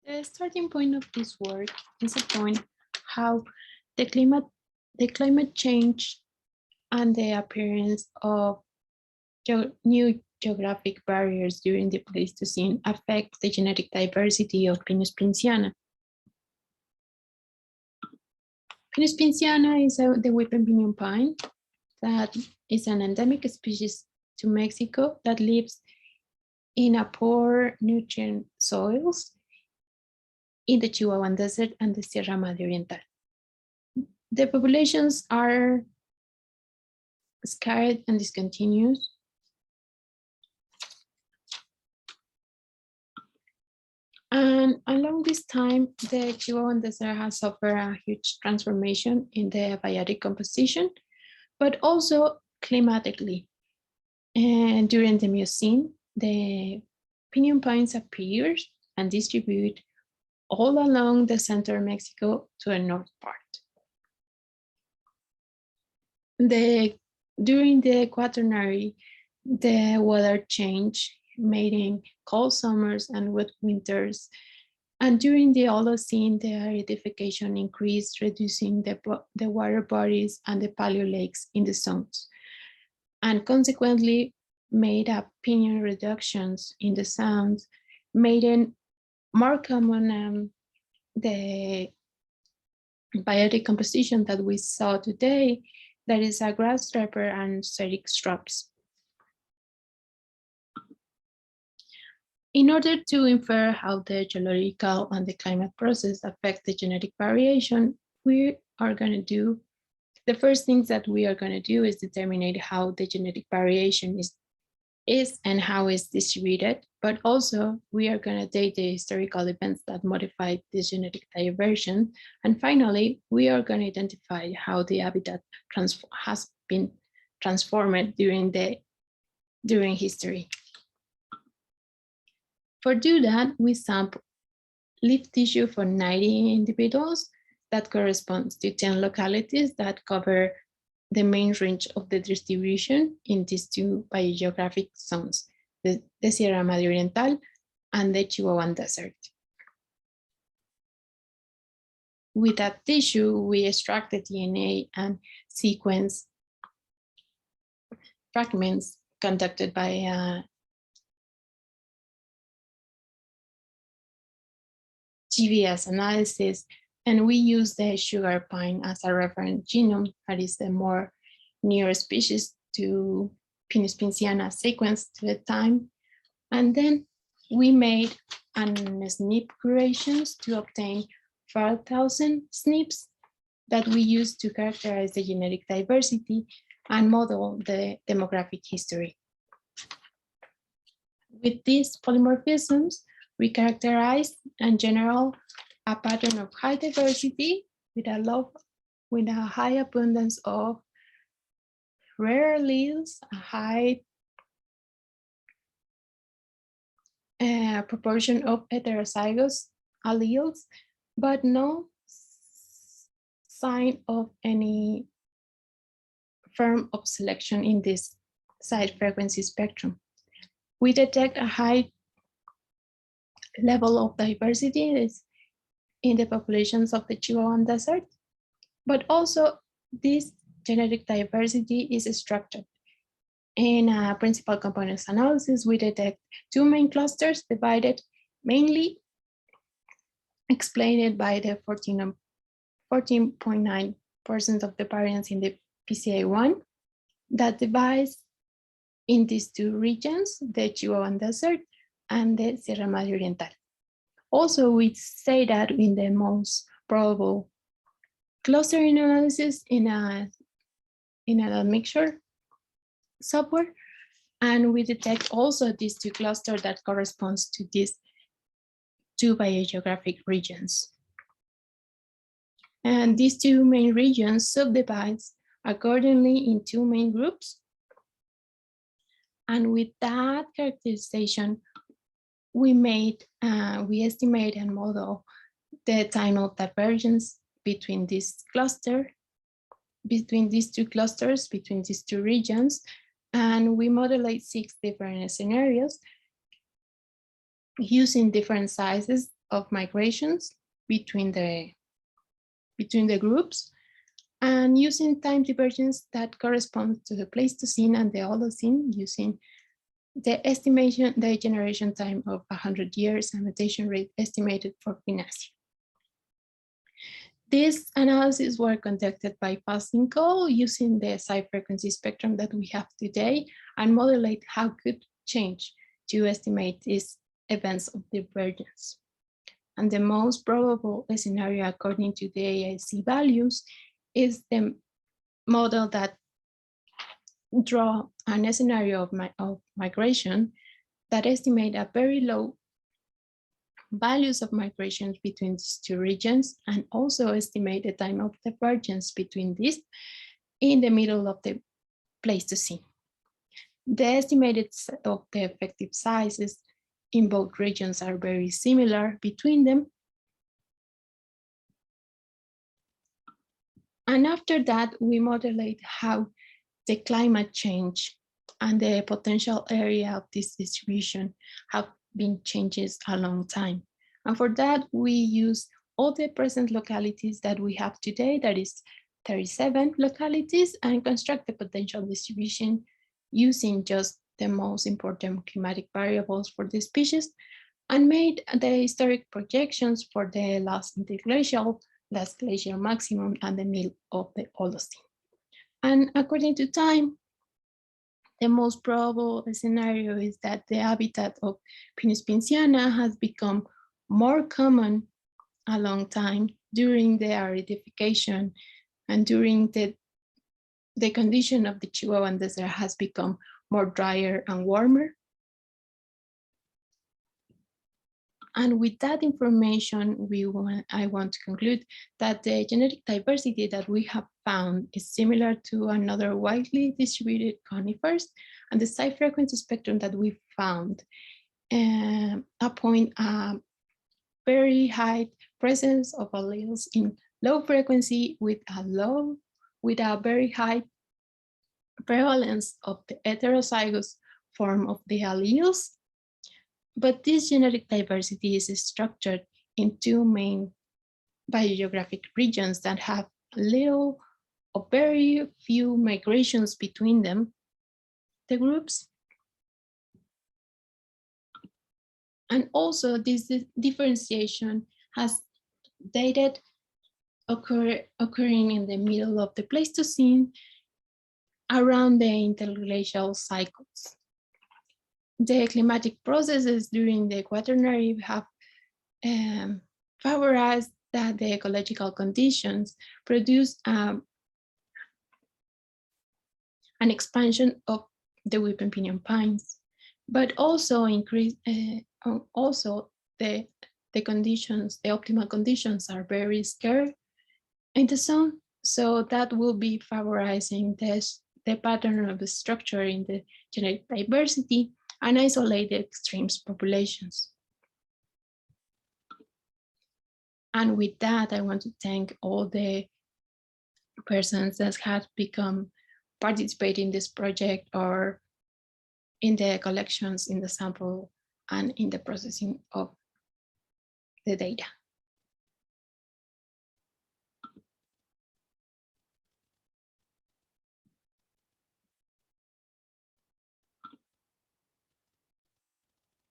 The starting point of this work is a point how the climate change and the appearance of new geographic barriers during the Pleistocene affect the genetic diversity of Pinus pinceana. Pinus pinceana is the weeping pinyon pine that is an endemic species to Mexico that lives in a poor nutrient soils in the Chihuahuan Desert and the Sierra Madre Oriental. The populations are scarce and discontinuous. And along this time, the Chihuahuan Desert has suffered a huge transformation in the biotic composition, but also climatically. And during the Miocene, the pinyon pines appear and distribute all along the center of Mexico to the north part. During the Quaternary, the weather change, making cold summers and wet winters. And during the Holocene, the aridification increased, reducing the water bodies and the paleo lakes in the zones, and consequently made up pinyon reductions in the sounds, making more common the biotic composition that we saw today, that is a grass strapper and xeric shrubs. In order to infer how the geological and the climate process affect the genetic variation, we are going to do, the first things that we are going to do is determine how the genetic variation is and how it's distributed, but also we are going to date the historical events that modified this genetic diversion. And finally, we are going to identify how the habitat has been transformed during history. For do that, we sample leaf tissue for 90 individuals that corresponds to 10 localities that cover the main range of the distribution in these two biogeographic zones, the Sierra Madre Oriental and the Chihuahuan Desert. With that tissue, we extract the DNA and sequence fragments conducted by GBS analysis, and we use the sugar pine as a reference genome that is the more near species to Pinus pinceana sequence to the time. And then we made SNP curations to obtain 4,000 SNPs that we use to characterize the genetic diversity and model the demographic history. With these polymorphisms, we characterize in general a pattern of high diversity with a high abundance of rare alleles, a high proportion of heterozygous alleles, but no sign of any form of selection in this side frequency spectrum. We detect a high level of diversity in the populations of the Chihuahuan Desert, but also this genetic diversity is structured. In a principal components analysis, we detect two main clusters divided mainly explained by the 14.9% of the variance in the PCA1 that divides in these two regions, the Chihuahuan Desert and the Sierra Madre Oriental. Also, we say that in the most probable clustering analysis in a mixture software, and we detect also these two clusters that corresponds to these two biogeographic regions. And these two main regions subdivides accordingly in two main groups. And with that characterization, we estimate and model the time of divergence between these two clusters, between these two regions, and we modulate 6 different scenarios using different sizes of migrations between the groups, and using time divergence that corresponds to the Pleistocene and the Holocene, using the generation time of 100 years and mutation rate estimated for pinacea. This analysis were conducted by passing call using the psi frequency spectrum that we have today and modulate how could change to estimate these events of divergence. And the most probable scenario according to the AIC values is the model that draw a scenario of migration that estimate a very low values of migrations between these two regions and also estimate the time of divergence between these in the middle of the Pleistocene. The estimated of the effective sizes in both regions are very similar between them. And after that, we modulate how the climate change and the potential area of this distribution have been changes a long time. And for that, we use all the present localities that we have today, that is 37 localities, and construct the potential distribution using just the most important climatic variables for the species, and made the historic projections for the last interglacial, last glacial maximum, and the middle of the Holocene. And according to time, the most probable scenario is that the habitat of Pinus pinceana has become more common a long time during the aridification and during the condition of the Chihuahuan desert has become more drier and warmer. And with that information, I want to conclude that the genetic diversity that we have found is similar to another widely distributed conifers, and the psi frequency spectrum that we found appoint a very high presence of alleles in low frequency with a very high prevalence of the heterozygous form of the alleles. But this genetic diversity is structured in two main biogeographic regions that have little or very few migrations between them, the groups. And also this differentiation has dated occurring in the middle of the Pleistocene around the interglacial cycles. The climatic processes during the Quaternary have favorized that the ecological conditions produce an expansion of the weeping pinyon pines, but also increase the conditions, the optimal conditions are very scarce in the zone, so that will be favorizing the pattern of the structure in the genetic diversity and isolated extremes populations. And with that, I want to thank all the persons that have participating in this project or in the collections, in the sample, and in the processing of the data.